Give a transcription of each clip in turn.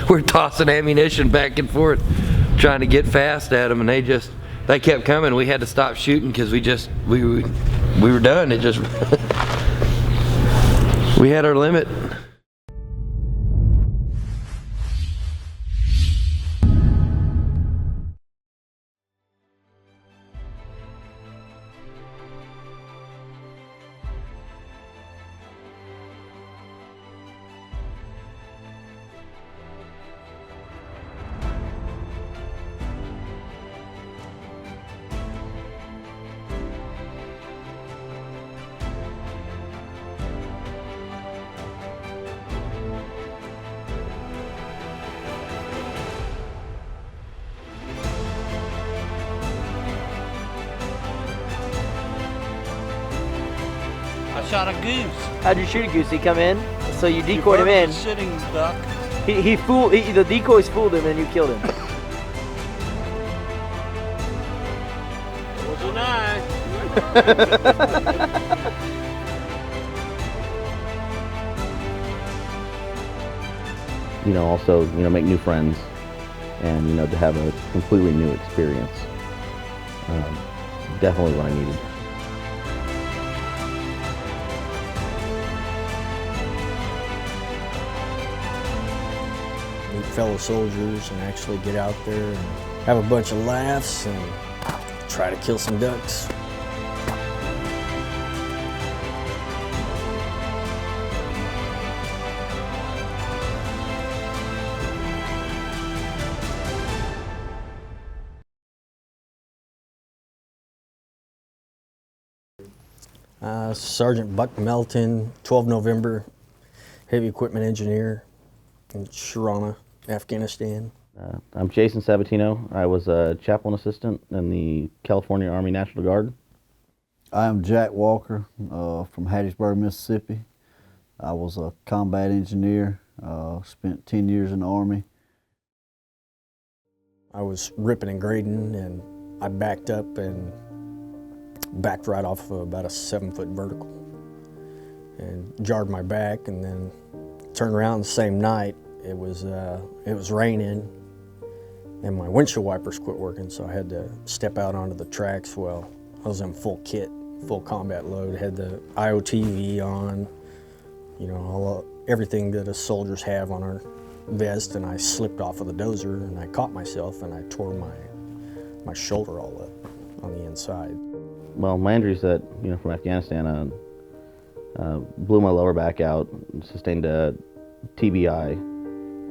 we're tossing ammunition back and forth, trying to get fast at them, and they kept coming. We had to stop shooting because we were done. It just we had our limit. I shot a goose. How'd you shoot a goose? He come in, so you decoyed him in. Sitting duck. The decoys fooled him, and you killed him. Wasn't I? Also, make new friends, and to have a completely new experience. Definitely what I needed. Meet fellow soldiers and actually get out there and have a bunch of laughs and try to kill some ducks. Sergeant Buck Melton, 12 November, heavy equipment engineer in Sharana, Afghanistan. I'm Jason Sabatino. I was a chaplain assistant in the California Army National Guard. I am Jack Walker from Hattiesburg, Mississippi. I was a combat engineer, spent 10 years in the Army. I was ripping and grading, and I backed up and backed right off of about a 7-foot vertical and jarred my back, and then turned around the same night. It was raining and my windshield wipers quit working, so I had to step out onto the tracks. Well, I was in full kit, full combat load, had the IOTV on, everything that us soldiers have on our vest, and I slipped off of the dozer and I caught myself and I tore my shoulder all up on the inside. Well, my injuries from Afghanistan blew my lower back out, sustained a TBI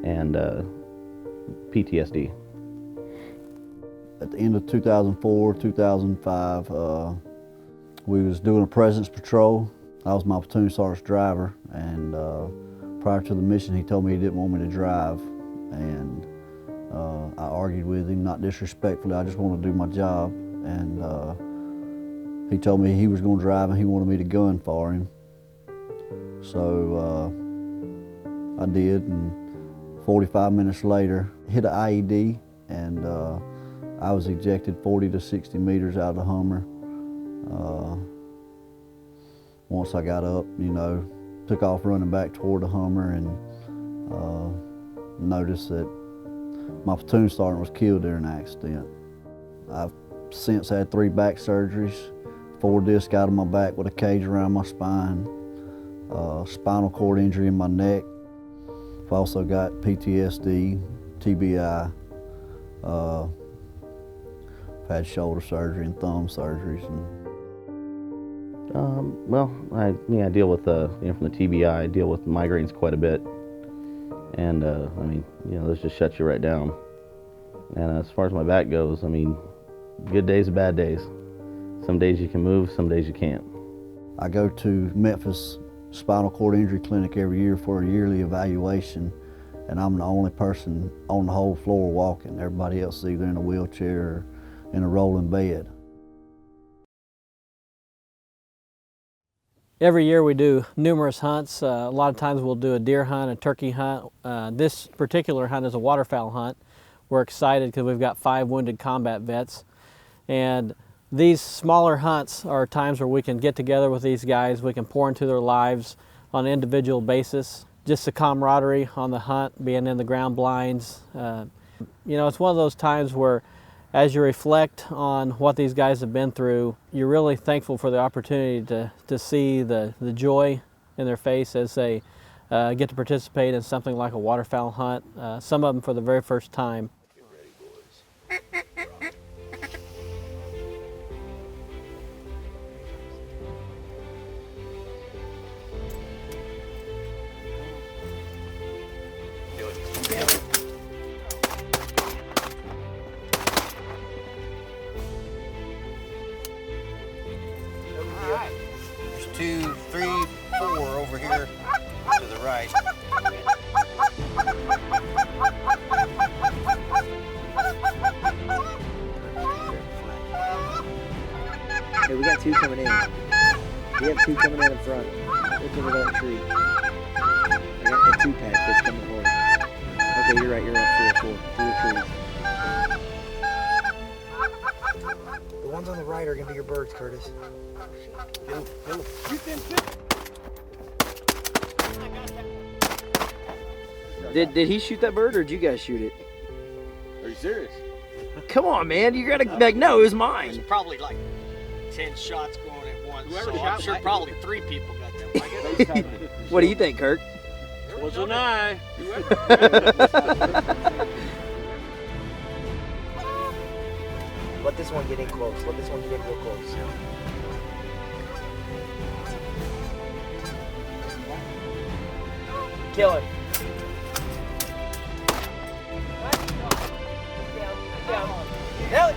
and PTSD. At the end of 2004, 2005, we was doing a presence patrol. I was my platoon sergeant's driver, and prior to the mission, he told me he didn't want me to drive, and I argued with him, not disrespectfully. I just wanted to do my job, and he told me he was going to drive and he wanted me to gun for him. So I did, and 45 minutes later, hit an IED, and I was ejected 40 to 60 meters out of the Hummer. Once I got up, took off running back toward the Hummer, and noticed that my platoon sergeant was killed during an accident. I've since had 3 back surgeries, 4 discs out of my back with a cage around my spine, spinal cord injury in my neck. I've also got PTSD, TBI. I've had shoulder surgery and thumb surgeries. I deal with from the TBI. I deal with migraines quite a bit, and those just shut you right down. And as far as my back goes, good days and bad days. Some days you can move, some days you can't. I go to Memphis Spinal Cord Injury Clinic every year for a yearly evaluation, and I'm the only person on the whole floor walking. Everybody else is either in a wheelchair or in a rolling bed. Every year we do numerous hunts. A lot of times we'll do a deer hunt, a turkey hunt. This particular hunt is a waterfowl hunt. We're excited because we've got 5 wounded combat vets. And these smaller hunts are times where we can get together with these guys, we can pour into their lives on an individual basis, just the camaraderie on the hunt, being in the ground blinds. You know, it's one of those times where as you reflect on what these guys have been through, you're really thankful for the opportunity to see the joy in their face as they get to participate in something like a waterfowl hunt, some of them for the very first time. There's 2, 3, 4 over here to the right. Hey, we got 2 coming in. We have 2 coming in front. Look over that tree. I got a 2-pack that's coming forward. Okay, you're right. You're right. 4, 4. 3 trees. The ones on the right are gonna be your birds, Curtis. Kill them. Shoot them, Did he shoot that bird or did you guys shoot it? Are you serious? Come on, man. You gotta like no, it was mine. There's probably like 10 shots going at once. So I'm sure probably 3 people got that. What do you think, Kirk? Was an eye. Let this one get in close. Let this one get in real close. Kill him. Nail it. I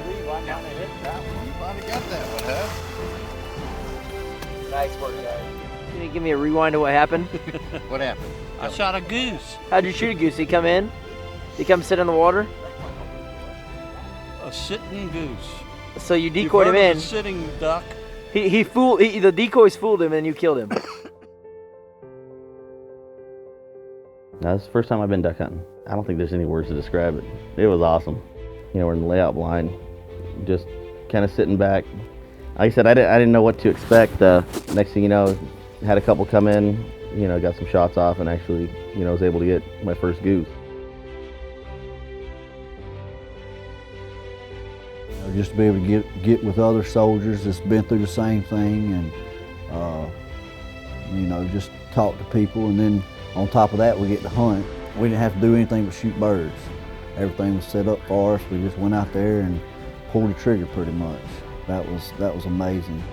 believe I'm gonna hit that one. You finally got that one, huh? Nice work, guys. Can you give me a rewind of what happened? What happened? I shot a goose. How'd you shoot a goose? Did he come in? Did he come sit in the water? A sitting goose. So you You've decoyed him heard of in. a sitting duck. The decoys fooled him and you killed him. That's the first time I've been duck hunting. I don't think there's any words to describe it. It was awesome. You know, we're in the layout blind, just kind of sitting back. Like I said, I didn't know what to expect. Next thing you know, had a couple come in, you know, got some shots off and actually, you know, was able to get my first goose. Just to be able to get with other soldiers that's been through the same thing and, you know, just talk to people. And then on top of that, we get to hunt. We didn't have to do anything but shoot birds. Everything was set up for us. We just went out there and pulled the trigger pretty much. That was amazing.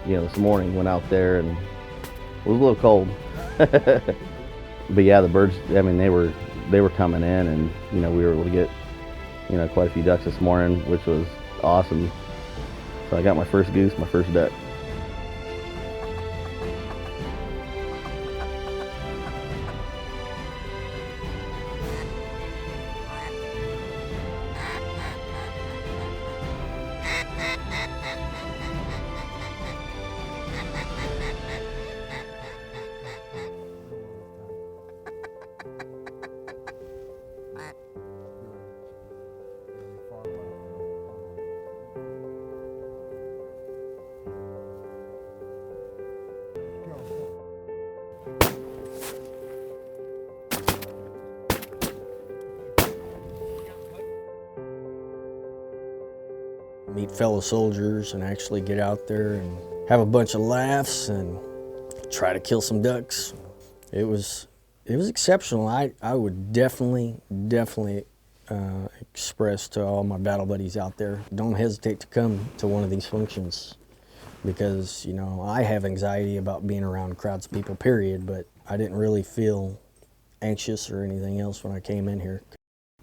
You know, this morning went out there and it was a little cold. But yeah, the birds, I mean, they were coming in and, you know, we were able to get, you know, quite a few ducks this morning, which was awesome. So I got my first goose, my first duck. Meet fellow soldiers and actually get out there and have a bunch of laughs and try to kill some ducks. It was exceptional. I would definitely express to all my battle buddies out there, don't hesitate to come to one of these functions, because, you know, I have anxiety about being around crowds of people, period, but I didn't really feel anxious or anything else when I came in here.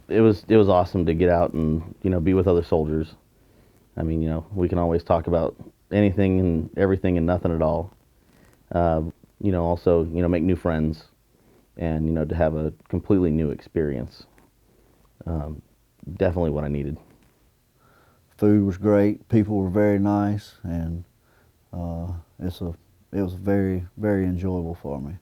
It was awesome to get out and, you know, be with other soldiers. I mean, you know, we can always talk about anything and everything and nothing at all. You know, also, you know, make new friends and, you know, to have a completely new experience. Definitely what I needed. Food was great, people were very nice, and it was very, very enjoyable for me.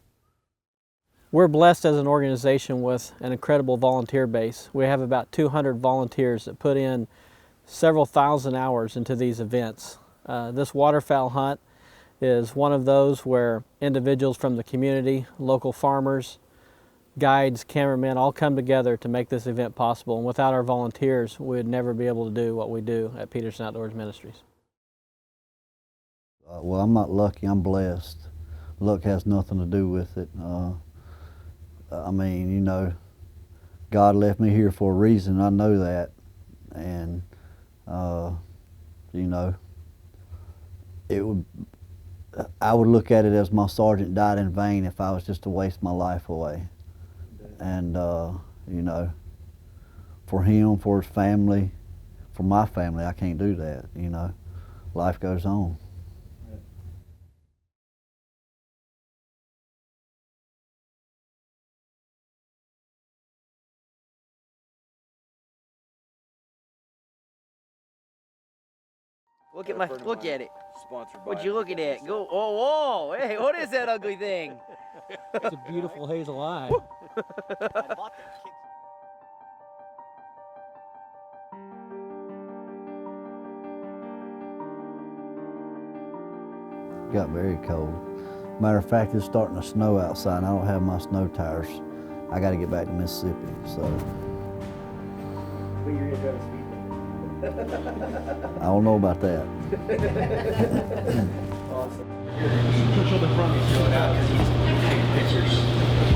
We're blessed as an organization with an incredible volunteer base. We have about 200 volunteers that put in several thousand hours into these events. This waterfowl hunt is one of those where individuals from the community, local farmers, guides, cameramen all come together to make this event possible. And without our volunteers, we would never be able to do what we do at Peterson Outdoors Ministries. Well, I'm not lucky, I'm blessed. Luck has nothing to do with it. I mean, you know, God left me here for a reason, I know that. And, you know, I would look at it as my sergeant died in vain if I was just to waste my life away. And, you know, for him, for his family, for my family, I can't do that, you know. Life goes on. Look at it. Sponsored by. What you looking at? Go. Oh, whoa! Hey, what is that ugly thing? It's a beautiful hazel eye. I bought that kick. Got very cold. Matter of fact, it's starting to snow outside, and I don't have my snow tires. I got to get back to Mississippi, so. But you're gonna drive a speed limit. I don't know about that. Awesome. Control the front, he's going out because he's taking pictures.